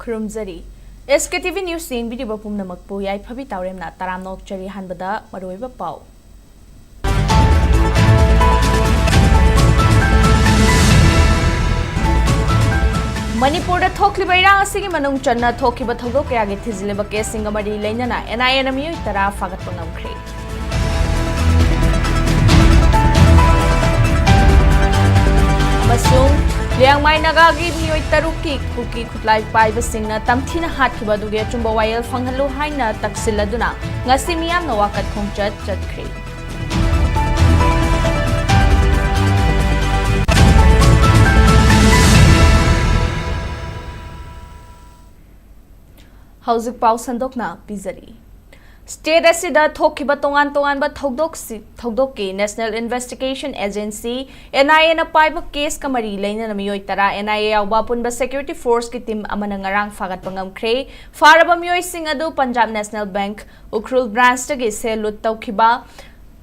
खुरुमजरी SKTV News Sing Video Pumnamakpu Yai Pabi Tauremna Taramnok Chari Hanbada Maruiba Pau Manipur the Thokliba Irang Sigi Manung Channa Thokiba Thogo Kayagi Tiziliba case Singamari Lenana and I am you Tara Fagatunam Cree. Masung Liang Mai Nagagi Miyoi Taruki Kuki Kutlai Pai Basingna Tamtina Hatkiba Duge Chumba Wail Fangalu Haina Taksiladuna Ngasimiam Nawakat Kongchat Chat Cree. Hauzik Pau Sandokna Pizari State Asida Thokiba Tongan Tonganba Thogdoki National Investigation Agency NIA na paiba case kamari laina na miyoy tara NIA awapun security force ki team amanangarang fagat pangam kre faraba miyoy singadu Punjab National Bank Ukrul branch tagi se lut tawkiba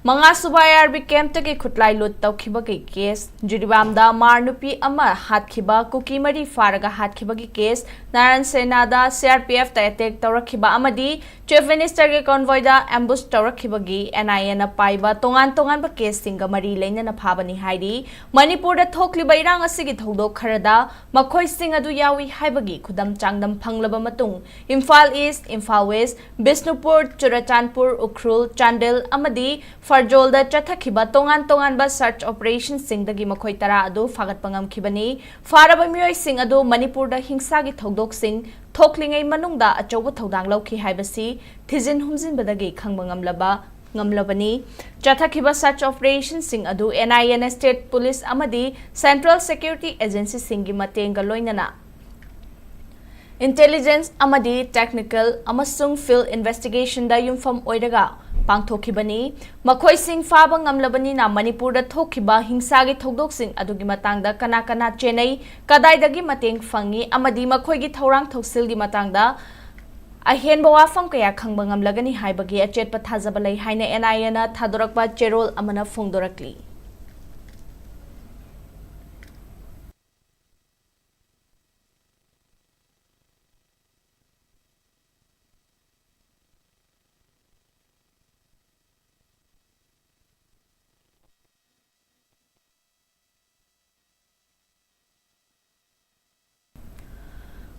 Mga subayar bi camp tagi kutlai lut tawkiba ki case juribamda marnupi ama hatkiba kuki mari faraga hatkiba ki case Naran Senada CRPF ta attack tawrakiba amadi Chief Minister ke convoy da ambush tawrakiba gi NIA na paiba tongan ba case singa mari laina na phabani haidi Manipur da thokliba irang asigi thodok kharada makhoi sing adu yawi haibagi khudam changdam phanglaba matung Imphal East Imphal West Bisnupur Churachandpur Ukrul Chandel amadi Farjol da chathakiba tongan ba search operation singdagi makhoi tara adu fagat pangam khibani faraba miyoi sing adu Manipur da hingsa gi thodok sing Thoklingai manungda achoba thodang lauki haibasi thizin humjin badagi khangba ngamlabani chathakiba search operation sing adu NIA State Police amadi Central Security Agency singi matenga loinana Intelligence amadi technical amasung field investigation da yumfam oiraga pangthokibani makhoi sing faba ngamlabani na Manipur da thokiba hingsa gi thodok sing adugi matangda kana chenai kadai dagi mateng fangi amadi makhoi gi thorang thoksil gi matangda ahenba wafam kaya khangba ngamlagani haibagi achetpa thajaba lei haina NIA na thadorakba cherol amana phongdorakli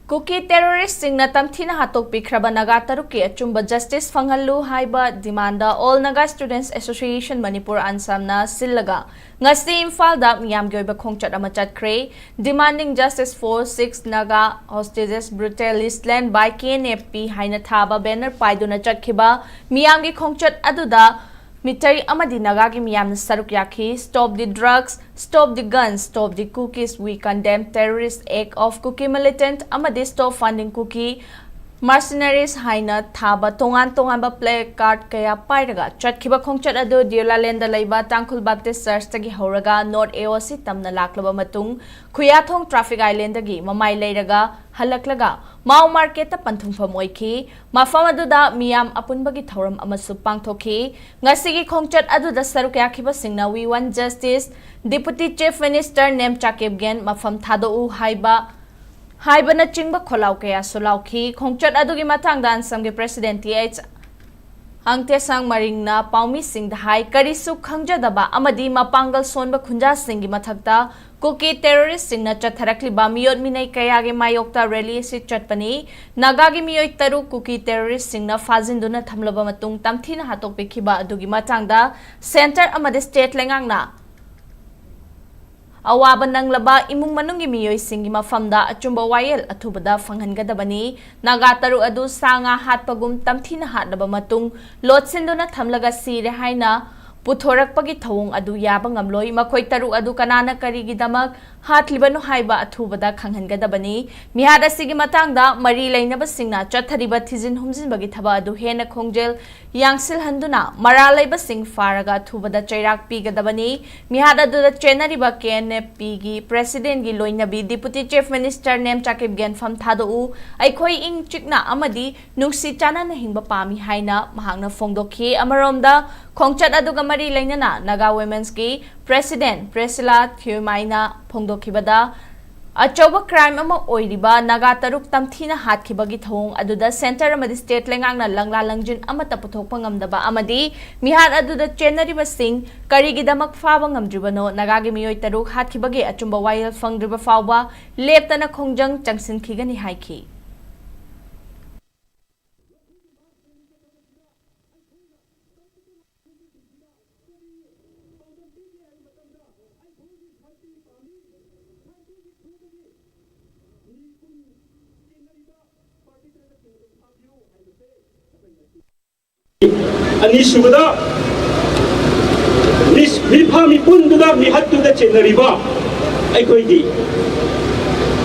Kuki terrorist sing na tamthina hatok pikraba naga taruki achumba justice fangallu haiba demanda All Naga Students Association Manipur ansamna sillaga ngasi Imphal da miyam gyoiba khongchat ama chatkre demanding justice for 6 Naga hostages brutally slain by KNFP haina thaba banner paiduna chatkhiba miyam gi khongchat aduda Mitari amadi nagagi miyam saruk yaki stop the drugs, stop the guns, stop the cookies. We condemn terrorist act of cookie militant amadi stop funding cookie mercenaries haina thaba tongan ba play card kaya pairaga chatkiba khongchat adu Diolalenda laiba Tangkhul Baptist Church tagi horaga North AOC tamna laklaba matung Khuyathong Traffic Island tagi mamai leiraga halaklaga Mau Market ta panthungpham oiki mafam aduda miyam apunbagi thoram amasu pangthoki ngasigi khongchat aduda saruk yakhiba singna We Want Justice Deputy Chief Minister Nem Chakebgen mafam thado u haibana chingba kholau kaya solauki khongchat adugi matangda ansamge President TH Angte sang maringna paumi sing hai karisu khangjadaba amadi mapangal sonba khunja singi mathakta Kuki terrorist singna chatharakli ba miyot minai kayage mayokta rally si chatpani nagagi miyoi taru Kuki terrorist singna fazinduna thamlaba matung tamthina hatok pikhiba adugi matangda center amadi state lengangna Awaba nanglaba imung manungi miyoi singi mafamda achumba wayel athubada fanghangadabani nagataru adu sanga hatpagum tamthina hatnaba matung lotsinduna thamlaga sire haina puthorakpagi thawung adu yaba ngamloi makhoi taru adu kanana karigidamak hatlibanu haiba athubada khanghangadabani mihada sigi matangda mari leinaba singna chathariba thizin humjinbagi thaba adu hena khongjel yangsil handuna maralaiba sing faraga thubada chairak pigadabani mihada du chenariba KNFP gi president gi loinabi deputy chief minister Nem Chakebgen fam thado u aikhoi ing chikna amadi nungsi chana na hingba pami haina mahangna phongdokhi amaromda khongchat aduga mari leinana Naga Women's gi president Presila Thiumaina phongdokhibada अचौबा crime अमा ओइरिबा नागा तरुक तमथीना हातखिबगी थौंग अदुदा centre अमदि state लेंगांगना लंगला लंजिन अमता पुथोकपा ngamdaba amadi मिहात अदुदा चेनरिबा सिंग करिगिदमक फाबा ngamdribano nagagi मियोय तरुक हातखिबगी अचुंबा वायल फंगद्रिबा फावबा लेपतना खोंजंग चंगसिनखिगनि हाइखि अनिसुबदा मिफा मिपुंदुदा मिहत्तुदा चेनरिबा अखोइगी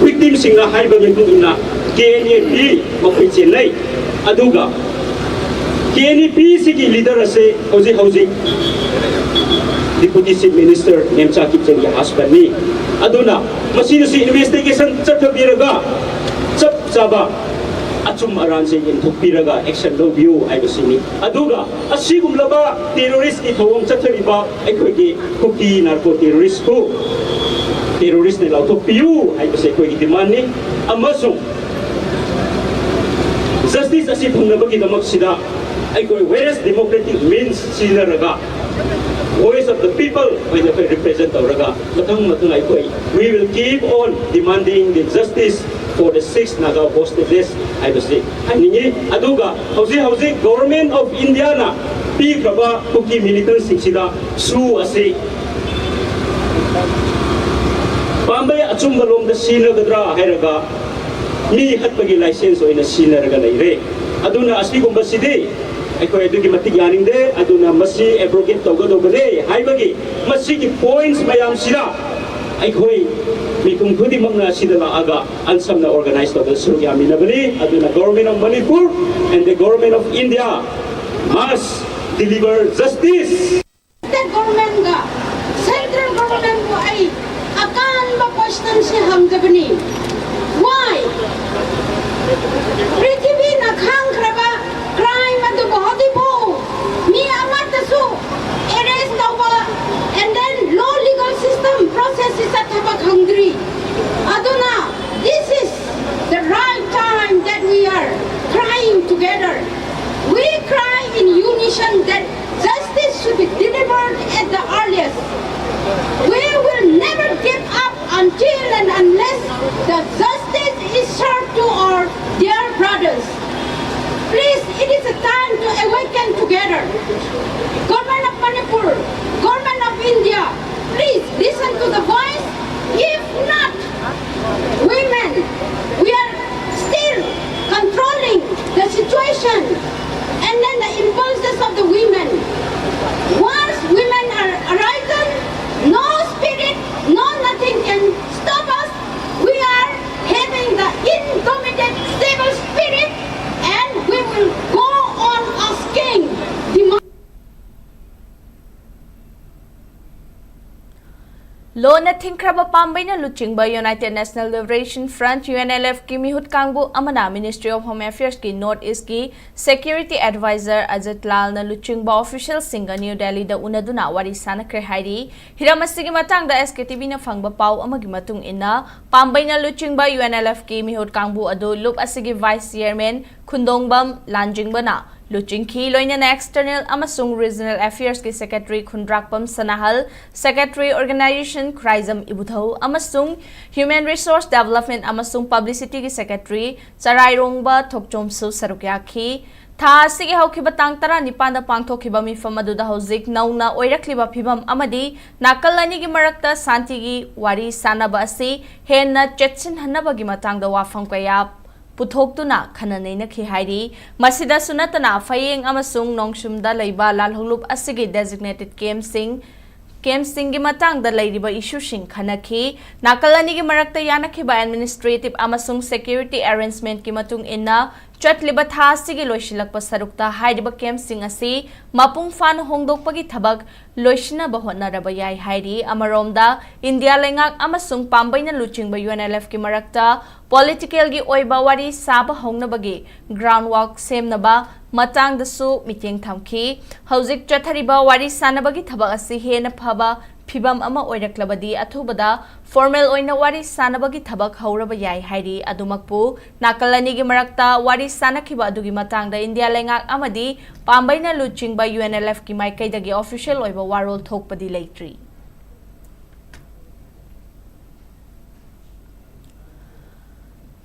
विक्टिम सिंगा हाइबा मिपुंना केएनपी मखोइ चेनलै अदुगा केएनपी सिगी लीडर असे हौजी हौजी डिप्यूटी चीफ मिनिस्टर नेमचा किचनगी हस्बैंड नि अदुना मसीदसि इन्वेस्टिगेशन चथबिरगा चप चाबा अचुम अरान से यंथोपीरगा एक्शन लौबियो हाइबसिनी अदुगा असिगुमलबा टेररिस्ट की थौम चथरिबा अखोइगी कुकी नार्को टेररिस्ट को टेररिस्ट ने लाउथोपियो हाइबसे अखोइगी डिमांड नि अमसुं जस्टिस असि फंगनबगी दमकसिदा अखोइ वेरियस डेमोक्रेटिक मीन्स सिनरगा voice of the people when they represent our we will keep on demanding the justice for the 6 Naga hostages I was saying aduga hausi government of India na pi kraba kuki militants sida su ase Bombay achumba lom the sina gadra hairaga mi hatpagi license oina sina raga leire aduna asigumba sidi अखोई अदुगी मतिक यानिंगदे अदुना मसी abrogate तौगदोबने हाइबगी मसीगी points मयाम सिरा अखोई मिकुम खुदिमंगना सिदा लागा अनसमना organize तौगद सुरुग यामिनबनी अदुना government of Manipur and the government of India must deliver justice the government ga central government ko ai akan ba question se hamjabani why prithvi na khang khraba crime adu bahati bo mi amatasu arrest tauba and then law legal system process is athaba khangri aduna this is the right time that we are crying together we cry in unison that justice should be delivered at the earliest we will never give up until and unless the justice is served to our dear brothers. Please, it is a time to awaken together. Government of Manipur, Government of India, please listen to the voice. If not, women, we are still controlling the situation and then the impulses of the women. Once women are arisen, no spirit, no nothing can stop us. We are having the indomitable civil spirit and we will go on asking Lona Thinkraba Pambaina Luchingba United National Liberation Front UNLF ki mihut kangbu amana Ministry of Home Affairs ki North East ki Security Advisor Ajit Lal na Luchingba official singa New Delhi da unaduna wari sanakre hairi hiramasigi matang da SKTV na fangba pau amagi matung ina Pambaina Luchingba UNLF ki mihut kangbu adu lup asigi Vice Chairman Khundongbam Lanjingbana Luchingki loina external amasung regional affairs ki secretary Khundrakpam Sanahal secretary organization Kraizam Ibuthau amasung human resource development amasung publicity ki secretary Charairongba Thokchomsu Sarukyakhi tha sigi haukiba tang tara nipanda pangthokiba mifam aduda hauzik nauna oirakliba phibam amadi nakalani gi marakta santi gi wari sanaba asi henna chetsin hanabagi matangda wafam kaya पुथोक्तुना खननैना खिहाइरी मसिदा सुनतना फयेंग अमसुंग नोंगसुमदा लैबा लालहुलुप असिगी डेजिग्नेटेड कैम्पसिंग की मतंग लैरिबा इशूसिंग खनखी नाकलनी की मरक्ता यानखिबा एडमिनिस्ट्रेटिव अमसुंग सिक्योरिटी अरेंजमेंट की मतुंग इन्ना चटलिबा थासिगी लोइसिलकपा सरुक्ता हाइरिबा कैम्पसिंग असि मपुंग फान होंगदोकपगी थबक लोइसिनबा होटनरबा याइ हाइरी अमरोमदा इंडिया लेंगाक अमसुंग पाम्बैना लुचिंगबा UNLF की मरक्ता पॉलिटिकल की ओइबा वारी साबा होंगनबगी ग्राउंड वर्क सेमनबा matangdasu miting thamki hauzik chathariba wari sanabagi thabak asi hena phaba phibam ama oiraklabadi athubada formal oina wari sanabagi thabak hauraba yai hairi adumakpu nakalani gi marakta wari sanakhiba adugi matangda India lengak amadi pambaina luchingba UNLF ki maikaidagi official oiba warol thokpadi leitri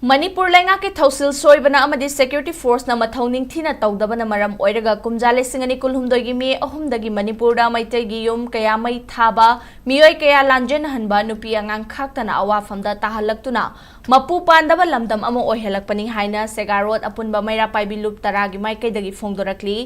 Manipur lenga ke thausil soibana amadi security force na mathauning thina tawdabana maram oiraga kumjale singani kulhumdoi gi mi ahumdagi Manipur da maitai gi yum kaya mai thaba mioi kaya lanjen hanba nupi angang khaktana awafamda tahalaktuna mapu pandaba lamdam amo oihelakpani haina segarot apunba maira paibi lup taragi maikai dagi phongdorakli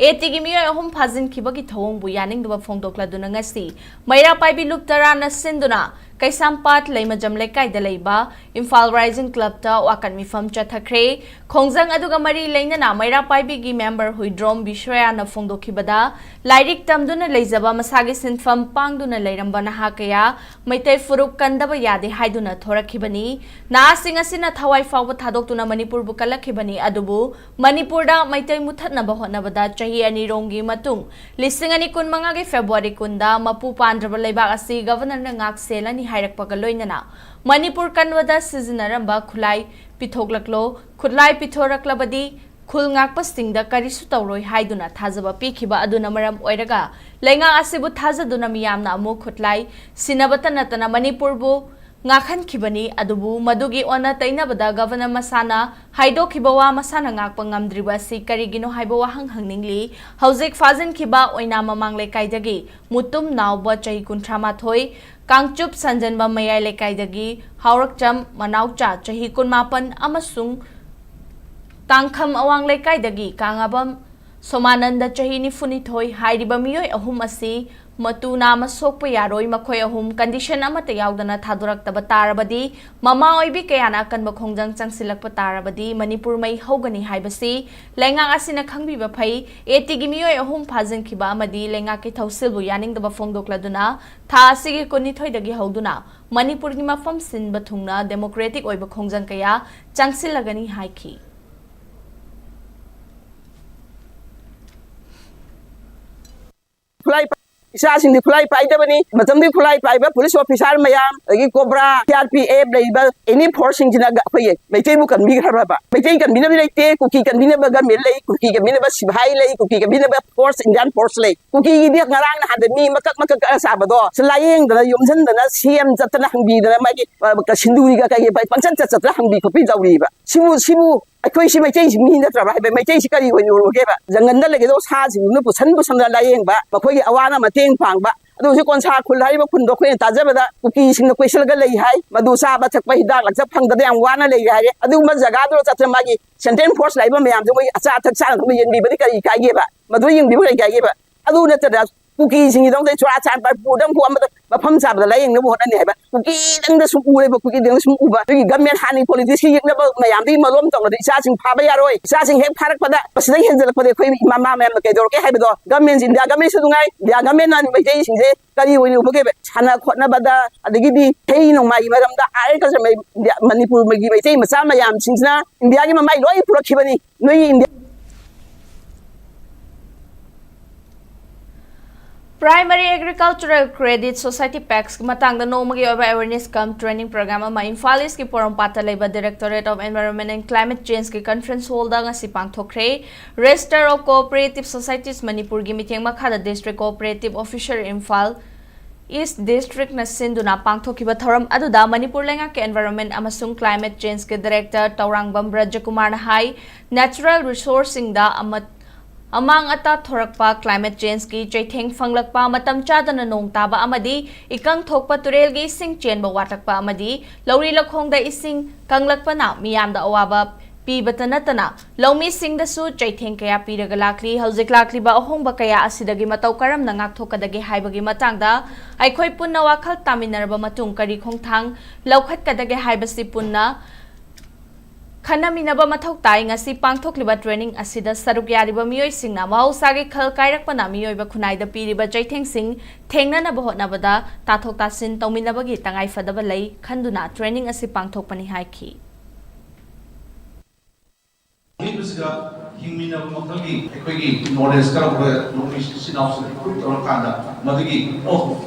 eti gi mioi ahum phajin khibagi thawong bu yaning duba phongdokladuna ngasi maira paibi lup tarana sinduna Kaisampat Laimajam Lekai Dalaiba, Imphal Rising Club ta Wakan Mifam Chathakre, Khongjang Aduga Mari Lainana Maira Paibigi member Huidrom Bishwaya na Phongdokhibada, Lairik Tamduna Laizaba Masagi Sinfam Pangduna Lairambana Hakaya, Maitai Furuk Kandaba Yade Haiduna Thorakibani, Na Singasina Thawai Fawa Thadokuna Manipur Bukalakibani Adubu, Manipurda Maitai Muthatna Bahonabada Chahi Ani Rongi Matung, Lisingani Kun Mangagi February Kunda, Mapu Pandraba Laiba Asi Governor Ngak Selani Hairakpaga loinana Manipur kanwada sizinaramba khulai pithoklaklo khulai pithoraklabadi khulngakpa stingda karisu tawroi haiduna thajaba pikhiba aduna maram oiraga lenga asibu thajaduna miyamna amu khulai sinabata natana Manipur bu ngakhan khibani adubu madugi ona tainabada governor masana haido khibawa masana ngakpa ngamdriba si karigino haibawa hangningli hauzik fazin khiba oina mamang lekaidagi mutum nawba chai kuntrama thoi Kangchup Sanjanba Mayai Lekaidagi, Haurakcham, Manaucha, Chahi Kunmapan, Amasung, Tangkham Awang Lekaidagi, Kangabam, Somananda Chahini Funithoi, Haidibamio, Ahumasi, Matu Nama Sokpa Yaroi, Makoy Ahum, Condition Amata Yaudana Tadurak Tabatarabadi, Mama Oibi Kayana Kan Makongjang Changsilak Patarabadi, Manipur May Hogani Haibasi, Lenga Asina Kangbi Bapai, Etigimio Ahum Pazin Kiba Madi, Lenga Kitausilbu Yaning the Bafongdokladuna, Ta Sigi Kunitoi Dagi Hoduna, Manipur Gimafam Sin Batungna, Democratic Oiba Kongjang Kaya, Changsilagani Haiki. Isasing di Fulai Paidabani, Matamdi Fulai Paiba, police officer Mayam, Cobra, KRPA, any portion in a Gapoye, may take book and big haraba. May take and Minabay, cookie can be never Gamile, cookie can be never Sibhaile, cookie can be never force in Jan Porsley. Cookie Narang had the me Maka Sabado, Slaying the Yumsan, the CM Zatanahambi, the Maki Kashinduiga by Pansanta Zatanahambi for Pizza River. Shimu. Akwai shi mai tai shi min da trabai mai tai shi kari wani roke ba zangan da lage dos ha ji nu pusan pusan da layeng ba ba koi awana ma teng phang ba adu shi kon sa khul hai ba kun do khoi ta jaba da kuki sing da koi sel ga lei hai madu sa ba thak ba hidak lak jap phang da yang wana lei hai adu ma jaga do cha tra ma gi senten force lai ba mayam joi acha thak sa ba yen bi ba kai kai ge ba madu ying bi ba kai ge ba adu na ta da kuki sing dong dai chwa chan ba pu dang pu am ba pham sa ba layeng nu bo dan ne ba kuki dang da su u le ba kuki dang su u ba gi gamen hani politics yik na ba mayam bi ma lom tong da isa sing pha ba ya roi isa sing hek pharak pada pasdai hen jal pade khoi mama mem ke dor ke hai ba do gamen jin da gamen su dungai ya gamen nan mai dai sing je kari woni bo ke ba chana khotna ba da adigi bi thei nong mai ma ram da ai ka mai Manipur mai gi mai thei ma sa mayam sing na india gi ma mai loi purak khibani noi india Primary Agricultural Credit Society PACS matang da nomagi awareness camp training program ama Imphal ki Porampata Labor Directorate of Environment and Climate Change ki conference hall da ngasi pangthokre Register of Cooperative Societies Manipur gi miteng makhada District Cooperative Officer Imphal East District na sinduna pangthokiba thoram aduda Manipur lenga ke Environment amasung Climate Change ke Director Taurangbam Rajakumar na hai Natural Resourcing da Amang ata thorakpa climate change ki chaitheng fanglakpa matam chadana nong taba amadi ikang thokpa turel gi sing chenba watakpa amadi lauri lakhong da ising kanglakpa na miyam da awaba pi batanatana lomi sing da su chaitheng kaya piraga lakli hauzik lakli ba ahong ba kaya asidagi mataw karam na ngak thokadagi haibagi matang da aikhoi punna wakhal taminarba matung kari khongthang laukhat kadagi haibasi punna Khanaminaba mathok tai ngasi pangthokliba training asida saruk yariba miyoi singna mahosagi khal kairakpana miyoi ba khunai da piriba chaitheng sing thengna na bahotna bada tathok tasin tawminabagi tangai fadaba lei khanduna training asi pangthokpani haiki ꯍꯤꯡꯕꯁꯤꯒ ꯍꯤꯡꯃꯤꯟꯅꯕ ꯃꯈꯜꯒꯤ ꯑꯩꯈꯣꯏꯒꯤ knowledge ꯈꯔ ꯅꯣꯡꯃꯩ ꯁꯤꯅꯥꯎꯁꯤꯗ improve ꯇꯧꯔꯀꯥꯟꯗ ꯃꯗꯨꯒꯤ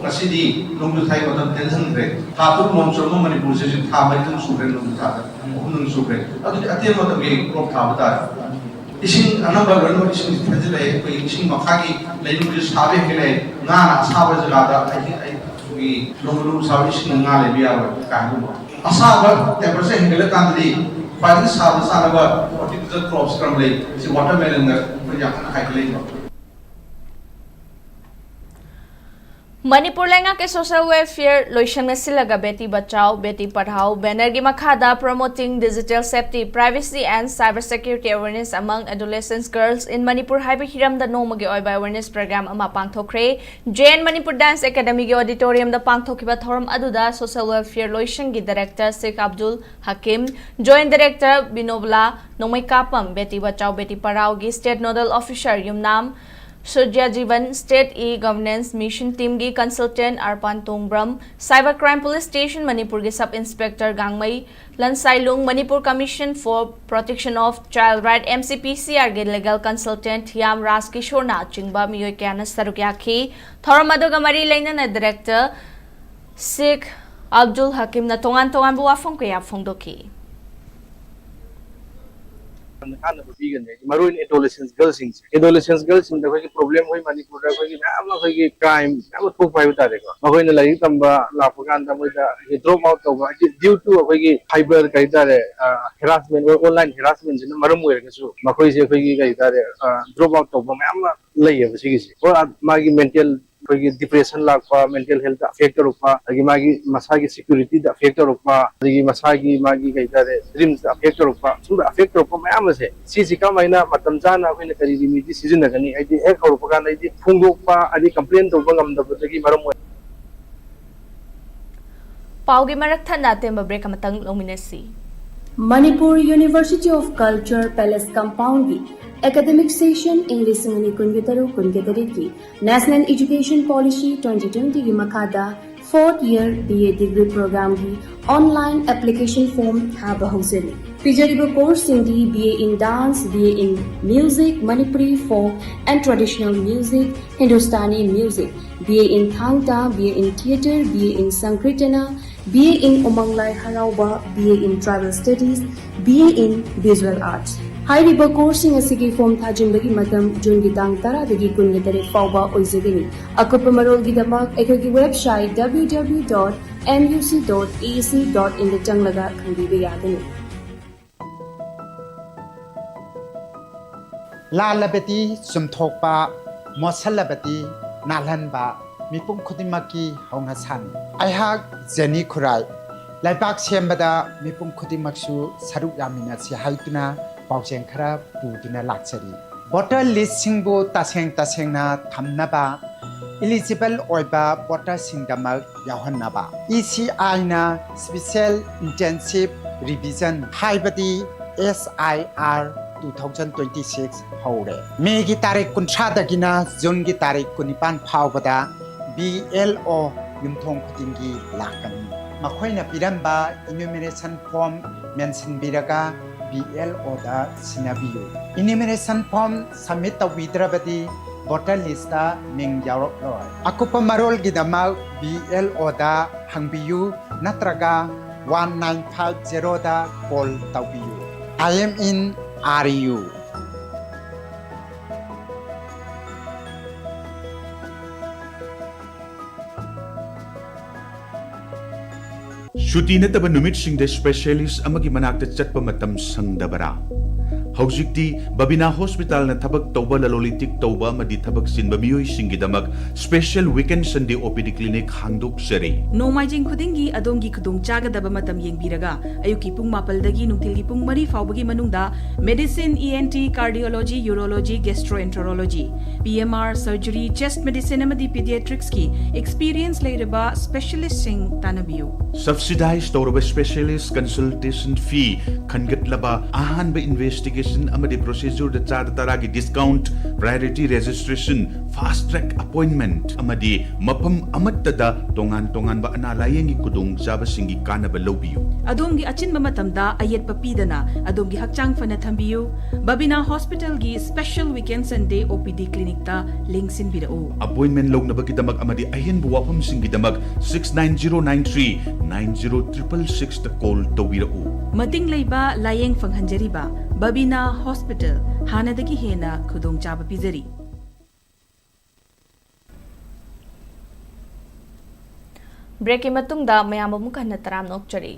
ꯉꯁꯤꯗꯤ ꯅꯣꯡꯖꯨ ꯊꯥꯒꯤ ꯃꯇꯝ ꯇꯦꯟꯁꯤꯟꯈ꯭ꯔꯦ ꯊꯥ 3 ꯅꯣꯡ ꯆꯨꯔꯕ ꯃꯅꯤꯄꯨꯔꯁꯤ ꯊꯥ 4 ꯁꯨꯈ꯭ꯔꯦ ꯅꯣꯡꯖꯨ ꯊꯥꯗ 3 ꯁꯨꯈ꯭ꯔꯦ ꯑꯗꯨꯗꯤ ꯑꯇꯦꯟꯕ ꯃꯇꯝꯒꯤ ꯀ꯭ꯔꯣꯞ ꯊꯥꯕ ꯇꯥꯔꯦ इसिंग अनंबा लोनमो इसिंग फजले कोई इसिंग मखागी लेनुजे साबे हेले ना असाबा जगादा आई की लोमलु साबे इसिंग ना ले बिया कांगु असाबा टेम्परेचर हेले कांदी फाइल साबा साबा हॉर्टिकल्चर क्रॉप्स क्रमले सि वाटरमेलन न याखन हाइकले मणिपुर लेंगा के सोशल वेलफेयर लोइशन सिलगा बेटी बचाओ बेटी पढ़ाओ बैनर की मखादा promoting digital safety privacy and cyber security awareness among adolescence girls in Manipur हाइबे हिरमदा नोमगे ओइबा अवेयरनेस प्रोग्राम अमा पांगथोखरे जेन मणिपुर डांस एकेडमी के ऑडिटोरियम दा पांगथोखिबा थोरम अदुदा सोशल वेलफेयर लोइशन की director Sheikh Abdul Hakim joint director Binobala Nomaikapam Beti Bachao Beti Padhao की state nodal officer Yumnam Surya Jivan State E-Governance Mission Team की consultant Arpan Tongbram cyber crime police station Manipur के sub inspector Gangmei Lansailung Manipur commission for protection of child right MCPCR के लीगल कंसल्टेंट थियाम राजकिशोर ना चिंबा मियोय क्याना सरुक्याखी थोरम अदुगा मरी लेना डायरेक्टर शेख अब्दुल हकीम ना तोंगान तोंगान बुआफों के फोंदोखी Maroon adolescents girls the problem hoy Manipur da hoy na crime am thuk pai ta de ko hoy na lai tamba la phagan da moi da drop out to due to hoy cyber kai da harassment or online harassment jin maram oi ga su makoi se hoy kai da drop out to ma am lai ya si gi or magi mental hoy depression lakpa mental health affect rukpa agi magi masagi security da affect rukpa agi masagi magi kai da dreams affect rukpa su affect rukpa ma am se si ka maina matam jana hoy na kari remedy season na gani ai di ek rukpa kan ai di phungdokpa adi complain to bangam da dagi maram पाउगी मरक थन्ना तेम break अमतंग लोमिनेसी Manipur University of Culture Palace Compound की Academic Session English संगनी कुंगेतरू की National Education Policy 2020 की मखादा 4th year BA degree program की online application form हाब हौसरी पिजरिबो course सिंगी BA in dance, BA in music, Manipuri folk and traditional music, Hindustani music, BA in thangta, BA in theatre, BA in sankirtana, BA in Umanglai Harauba, BA in Tribal Studies, BA in Visual Arts. हाइरिबा कोर्सिंग असिगी form थाजिनबगी मतम June की तांग 10 दगी 19 फाउबा ओइजगनी अकुप मरोल की दमक एकोगी website www.muc.ac.in the चंगलगा खंबीबे यादनी लालबती सुमथोकपा मोसलबती नालहनबा मिपुम खुदिमकी हौना सान आइहाक jenny खुराई लाइबाक सेमबदा मिपुम खुदिमकसु सरुक यामिना सि हाइतुना पाउसें खरा पुदुना लाक्सरी वोटर लिस्ट सिंगबो तसेंना थमनबा एलिजिबल ओइबा वोटर सिंगदमक यावहनबा ECI ना स्पेशल इंटेंसिव रिवीजन हाइबदी SIR 2026 हौरे मे की तारीख 19 दगिना जून की तारीख 19 फावबदा BLO युमथोंग खुदिंगी लाकनी मखोइना पिरंबा इन्यूमरेशन फॉर्म मेंशन बिरगा BLO दा सिनाबियो इन्यूमरेशन फॉर्म सबमिट तौबिद्रबदी वोटर लिस्ट दा मिंग यावरक्लोय अकुपा मरोल गिदमक BLO दा हंगबियु नत्रगा 1950 दा कॉल तौबियु I am in RU Shuti nataba numitshingda specialist amagi manakta chatpa matam sangdabara Haujikti Babina Hospital na tabak tauba lalolitik tauba madi tabak sinba miyoy singidamak special weekend Sunday OPD clinic hangdok sari Nomaijing khudingi adongi khudung chagadaba matam yengbiraga ayuki pung mapaldagi nungtilgi pung mari faubagi manungda medicine ENT cardiology urology gastroenterology PMR surgery chest medicine amadi pediatrics ki experience leiraba specialist sing tanabiyu subsidized tauba specialist consultation fee khangatlaba ahanba investigation application amadi procedure da chada taragi discount, priority registration, fast track appointment amadi mapam amatta da tongan ba analayangi kudung chaba singi kanaba lobiyu. Adomgi achinba matamda ayetpa pidana adomgi hakchang fana thambiyu. Babina Hospital gi special weekend Sunday OPD clinic ta lingsin birao. Appointment lognabagidamag amadi ahin buwapam singidamag 69093 90666 ta call tawirao. Mating leiba layeng fanghanjariba Babina Hospital hanadagi hena khudong chaba pizari. Break matungda mayam amuka na taram nokchari.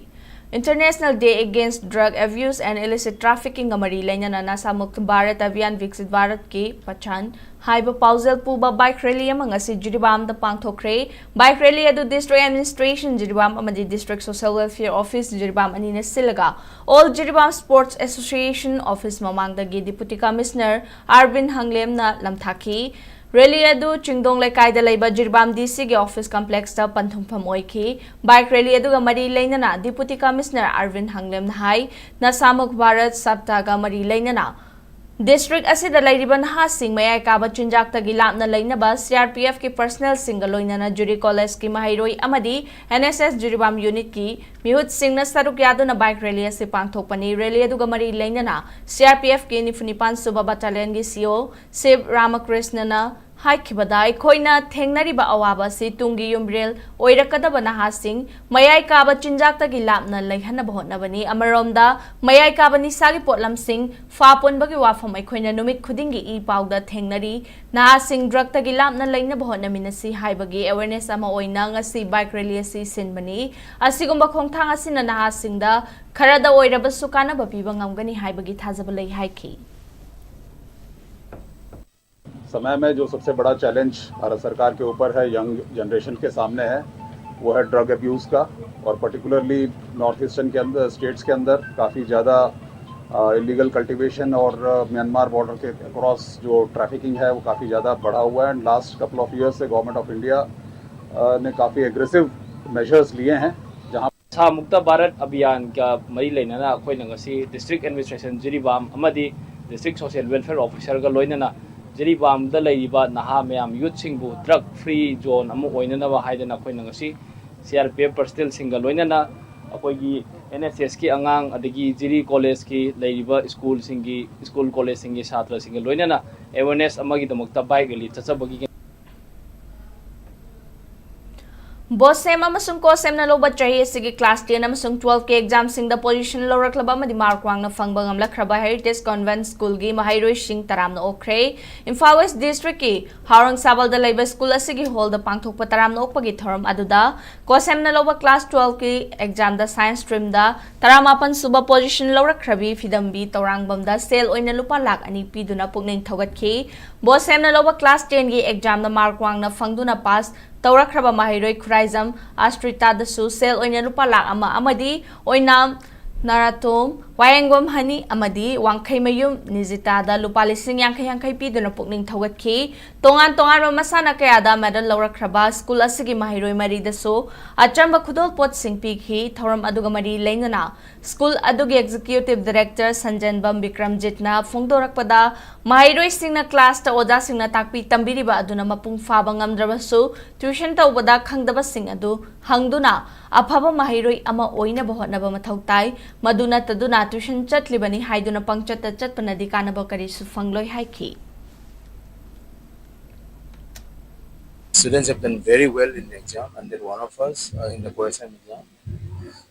International Day Against Drug Abuse and Illicit Trafficking amari lainana nasa Mukt Bharat Abhiyan Viksit Bharat ki pachan haiba pausel puba bike rally amang asi Jiribam da pangthokre. Bike rally adu District Administration Jiribam amadi District Social Welfare Office Jiribam anina silaga. All Jiribam Sports Association Office mamangdagi Deputy Commissioner Arvin Hanglem na lamthaki. Rally adu Chingdong Laikai da laiba Jiribam DC ge office complex ta panthumpham oiki. Bike rally adu mari lainana Deputy Commissioner Arvin Hanglem na hai na Samuk Bharat Saptaga mari lainana District asida lairiba nahasing mayay kaba chinjak tagi lapna lainaba CRPF ki personnel singa loinana Jury College ki mahairoi amadi NSS Jiribam unit ki mihut singh na saruk yado na bike rally ase pangthokpani. Rally adu gamari lainana CRPF ki nifunipan suba battalion gi CO Shiv Ramakrishna na haikibada koina thengnariba awaba si tungi yumbrel oirakadaba nahasing mayay kaba chinjak tagi lapna laihana bahotnabani. Amaromda mayay kaba nisagi potlam sing fapon bagi wafam aikoina numit khudingi I pauda thengnari nahasing drug tagi lapna laina bahotnaminasi haibagi awareness ama oina ngasi bike rally asi sinbani. Asigumba khongthang asina nahasingda kharada oirabasu kanaba piba ngamgani haibagi thajaba lai haiki. समय में जो सबसे बड़ा challenge Bharat सरकार के ऊपर है, young generation के सामने है, वो है ड्रग अब्यूज़ का। और पर्टिकुलरली नॉर्थ ईस्टर्न के अंदर स्टेट्स के अंदर काफ़ी ज़्यादा इलीगल कल्टीवेशन और म्यांमार बॉर्डर के अक्रॉस जो ट्रैफिकिंग है वो काफ़ी ज़्यादा बढ़ा हुआ है। And last couple of years से गवर्नमेंट ऑफ इंडिया ने काफ़ी एग्रेसिव मेजर्स लिए हैं। जहाँ मुक्त भारत अभियान का मरी लेना अखोइना डिस्ट्रिक्ट एडमिनिस्ट्रेशन जिरीबाम अमदी डिस्ट्रिक्ट सोशल वेलफेयर ऑफिसर का लोइना जिरीबाम द लैरिबा नहा मैम यूथ सिंगबु ड्रग फ्री जोन अमु ओइननबा हाइदना अखोइना CRPF पर्सनल सिंगा लोइना अखोइगी NSS की अंगांग अदगी जिरी कॉलेज की लैरिबा स्कूल कॉलेज सिंगी छात्र सिंगा लोइना अवेयरनेस अमगी दमक्ता बाइक रैली चचबगी Bosem amasung kosem na loba chahi sige class 10 amasung 12 ke exam sing da position lawraklaba madi mark wang na fangbang amla khraba Heritage Convent School gi mahairoi sing taram na okre. Imphal West District ki Harang Sabal da laiba school asigi hall da pangthok pa taram na okpagi thoram aduda kosem na loba class 12 ki exam da science stream da taramapan suba position lawrakrabi fidambi tawrangbam da sale oina lupa lak ani piduna pugning thogat ki Bosem na loba class 10 gi exam da mark wang na fangduna pass Tawrakraba mahiroi Khuraizam Astrita da su sel oina lupa lak ama amadi oinam Naratom Wayangwam Hani amadi Wangkai Mayum Nizita da lupa lising yangkai piduna pugning thogat ki tongan masana kaya da medal lawrakraba school asigi mahiroi mari da su achamba khudol pot sing pikhi thoram aduga mari lainana school adugi executive director Sanjan Bam Bikramjit na phongdorakpada mahiroi sing na class ta oda sing na takpi tambiriba aduna mapung faba ngamdrabasu tuition ta ubada khangdaba sing adu hangduna afaba mahiroi ama oina bahotnaba mathau tai maduna taduna tuition chatlibani haiduna pangchat chatpanadi kanaba kari su fangloi haiki. Students have done very well in the exam, and then one of us in the QSM exam,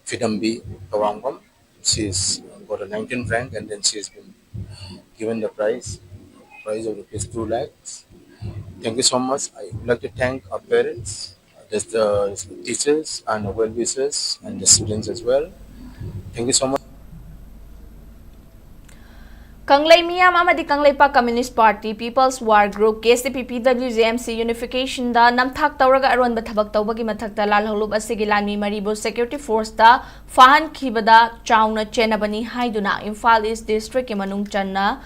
Fidambi Tawangam, she's got a 19th rank, and then she has been given the prize of rupees 2 lakhs. Thank you so much. I would like to thank our parents, the teachers and well-wishers, and the students as well. Thank you so much. Kanglai Miyam amadi Kanglai Pa Communist Party People's War Group KCPPWJMC Unification da namthak tawraga aron bathabak tawbagi mathakta lalholub asigi lanmi maribu security force da fahan khibada chauna chenabani haiduna Imphal East District ke manung channa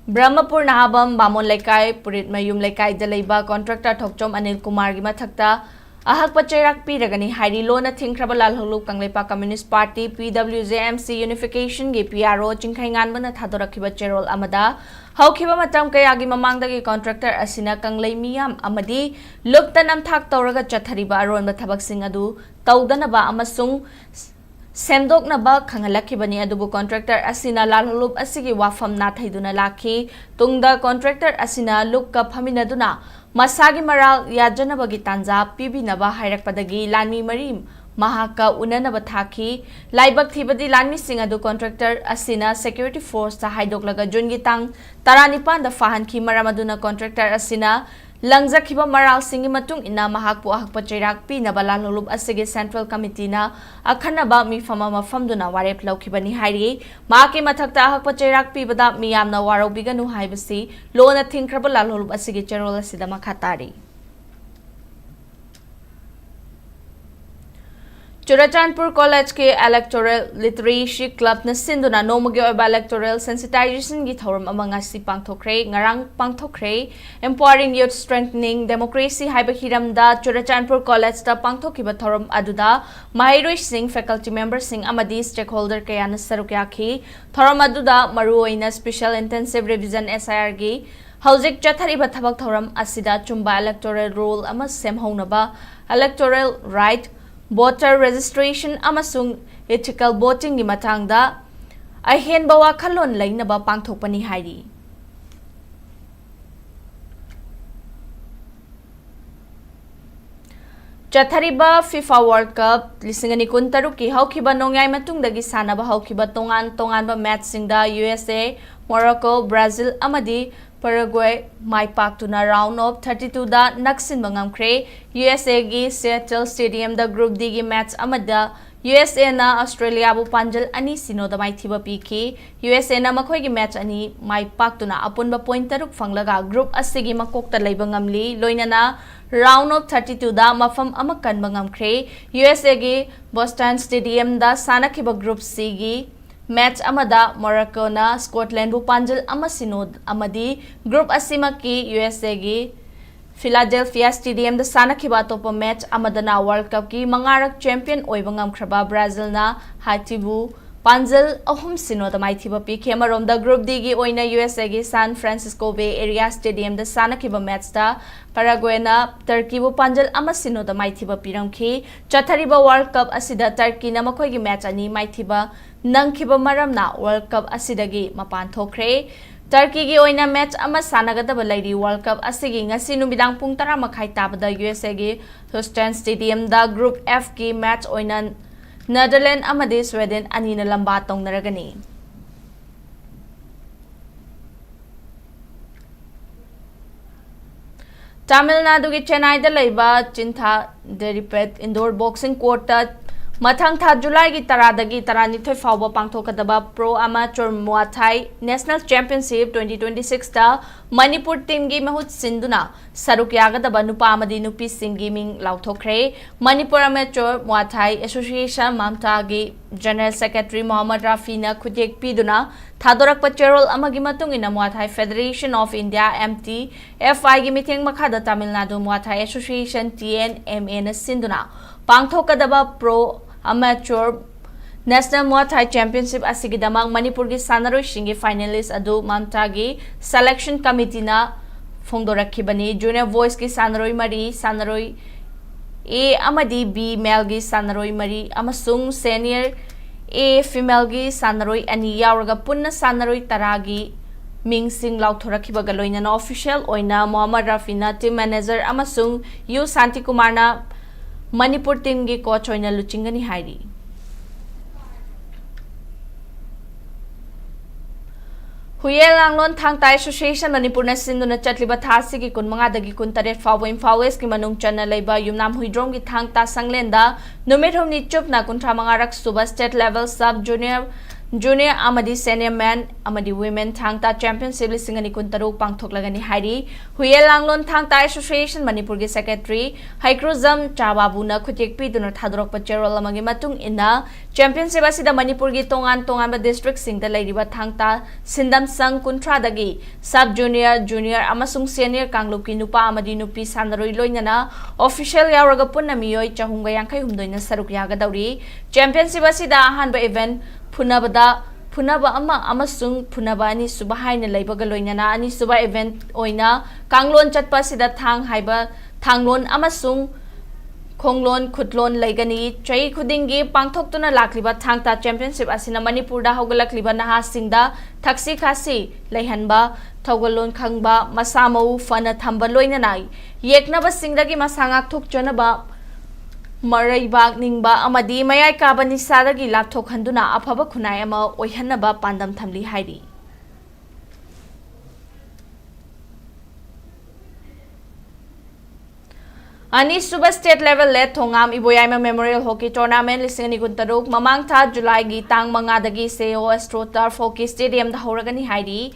Brahmapur Nahabam Bamon Laikai Purit Mayum Laikai da leiba contractor Thokchom Anil Kumar gi mathakta ahakpa chairak piragani hairi lona thingkraba lalholu kanglepa Communist Party PWJMC Unification gi PRO chingkhaingan bana thadorakhiba cherol amada haukiba matam kayagi mamangdagi contractor asina kanglei miyam amadi lukta namthak tawraga chathariba aronba thabaksing adu tawdanaba amasung semdoknaba khangalakibani adubu contractor asina lalholup asigi wafam na thaiduna lakhi tungda contractor asina lukka phaminaduna masagi maral yajanabagi tanja pibinaba hairakpadagi lanmi mari mahaka unanaba thaki laibak thibadi lanmi sing adu contractor asina security force ta haidoklaga jungi tang taranipan da fahan ki maramaduna contractor asina langjakhiba maral singi matung ina mahakpu ahakpa chairak pi nabala lolub asige central committee na akhanaba mi fama mafamduna warep laukibani hairi maki mathakta ahakpa chairak pi bada miyamna warobiganu haibasi lona thingkraba lalolub asige cherol asida makhatari Churachandpur College के Electoral Literacy Club न सिंधुना नोमगे ओबा Electoral Sensitization की थौरम अमंगासी पांगथोखरे ngarang पांगथोखरे Empowering Youth Strengthening Democracy हाइबा हिरमदा Churachandpur College ता पांगथोखिबा थौरम अदुदा माहिरोई Singh faculty member Singh अमदी stakeholder कयाना सरुक्याखी थौरम अदुदा मरुओइना Special Intensive Revision SIR की हौजिक चथरिबा थबक थौरम असिदा Chumba Electoral Rule अमा सेमहौनबा Electoral Right Voter registration amasung ethical voting gi matangda ahen bawa khalon lainaba pangthokpani hairi Chathariba FIFA World Cup lisingani kuntaru ki haukiba nongyai matungdagi sanaba haukiba tongan ba match singda USA Morocco Brazil amadi Paraguay Maipaktuna round of 32 da naksin bangamkre USA gi Seattle Stadium da Group D gi match amada USA na Australia bu panjal ani sino da maithiba piki USA na makhoi gi match ani Maipaktuna apunba point taruk fanglaga group asigi makokta leiba ngamli loinana round of 32 da mafam amakan bangamkre USA gi Boston Stadium da sanakhiba Group C gi match amada Morocco na Scotland bu panjal amasinod amadi group asima ki USA gi Philadelphia Stadium da sanakhiba topa match amada na World Cup ki mangarak champion oibangam khraba Brazil na Haiti bu panjal ahum sinod maithiba pi khemarom da group D gi oina USA gi San Francisco Bay Area Stadium da sanakhiba match da Paraguay na Turkey bu panjal amasino da maithiba piramkhi chathariba World Cup asida Turkey na makhoi gi match ani maithiba nangkhiba maramna World Cup asidagi mapan thokre Turkey gi oina match ama sanagadaba lairi World Cup asigi ngasi numidang pung 10 makhai tabada USA gi Houston Stadium da Group F gi match oina Netherlands amadi Sweden anina lamba tongnaragani Tamil Nadu gi Chennai da laiba Chintha Deripet Indoor Boxing Court ta Mathang tha July gi taradagi taranithoi fawba pangthokadaba Pro Amateur Muay Thai National Championship 2026 ta Manipur team gi mahut sinduna saruk yagadaba nupa amadi nupi singi ming lauthokre Manipur Amateur Muay Thai Association Mamta gi General Secretary Muhammad Rafi na khudek piduna Thadorak Pacherol amagi matung ina Muay Thai Federation of India MT FI gi mitheng makhada Tamil Nadu Muay Thai Association TNMA na sinduna pangthokadaba Pro Amateur National Muay Thai Championship asigidamang Manipur gi sanaroi singi finalist adu Mamta gi selection committee na phongdorakhibani Junior Voice gi sanaroi mari sanaroi A amadi B male gi sanaroi mari amasung senior A female gi sanaroi ani yauraga punna sanaroi taragi Mingsing lauthorakhiba galoina na official oina Muhammad Rafina team manager amasung U Santi Kumar na Manipur team gi coach oina luchingani hairi Huyel Langlon Thangtai Association Manipur na sinduna chatliba thasi gi kun manga dagi kun taret fawbo Imphal ki manung chana leiba yumnam huidrom gi thangta sanglenda numit homni chup na kun thamanga rak suba state level sub junior junior amadi senior men amadi women thangta championship lising ani kun taruk pangthoklagani hairi huye langlon thangta association manipur gi secretary haikruzam chababuna khutik piduna thadrok pacherol amagi matung ina championship asida manipur gi tongan tongan ba district singda lairiba thangta sindam sang kuntra dagi sub junior junior amasung senior kangluki nupa amadi nupi sanaroi loinana official yauraga punna miyoi chahunga yankai humdoina saruk yaga dauri championship asida ahan ba event Punaba amasung punaba ani suba haina leibaga loinana ani suba event oina kanglon chatpa sida thang haiba thanglon amasung khonglon khutlon leigani chai khudingi pangthoktuna lakliba thangta championship asina manipur da hogalakliba naha singda thaksi khasi leihanba thogalon khangba masamau fana thamba loinana yeknaba singdagi masangak thokchonaba Marayibag ningba amadi mayay kabani sadagi laptop handuna apaba kunay ama oihanaba pandam thamli hairi. Ani suba state level let thongam iboyayma memorial hockey tournament lising ni kuntaruk mamang tha July gi tang mangadagi seo astroturf hockey stadium da horagani hairi.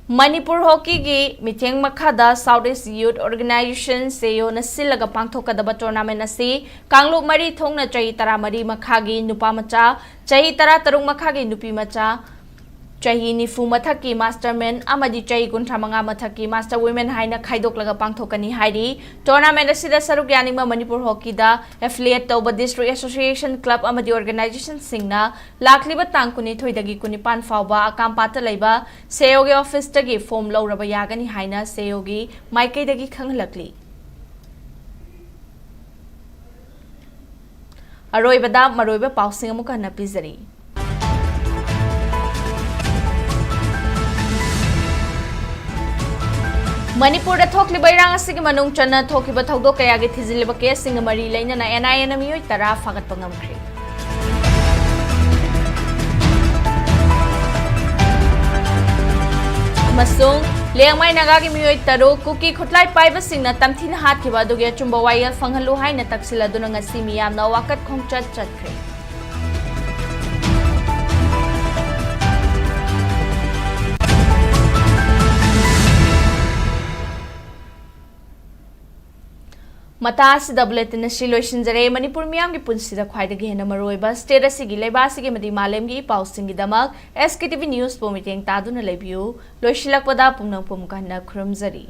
Manipur Hockey gi miteng makhada Southeast Youth Organization seyo na silaga pangthokadaba tournament asi kangluk mari thongna chai tara mari makhagi nupa macha chai tara tarung makhagi nupi macha chai nifu mathaki masterman amadi chai kuntra manga mathaki master women haina khaidok laga pangthokani hairi tournament asida saruk yaningma Manipur Hockey da affiliate toba district association club amadi organization singna lakliba tangkuni thoidagi kuni pan fawba akampata leiba seyogi office tagi form lawraba yagani haina seyogi maikai dagi khanghlakli aroibada maroiba pausing amuka na pizari Manipur da thokli bairang asigi manung chana thokiba thogdo kaya gi thiziliba ke singa mari leina na NIA na miyoi tara fagat pangamkhri masung lengmai naga gi miyoi taru kuki khutlai paiba singna tamthina hat kiba duge chumba wayal fanghalu haina taksila duna ngasi miyam na wakat khongchat chatkhri Mata asida bulletin asi loisinjare Manipur miyam gi punsida khwaidagi hena maroiba state asigi leiba asigi madi malem gi pausing gi damak SKTV news po miteng taduna lebiu loisilakpada pungnang pumkanna khurumjari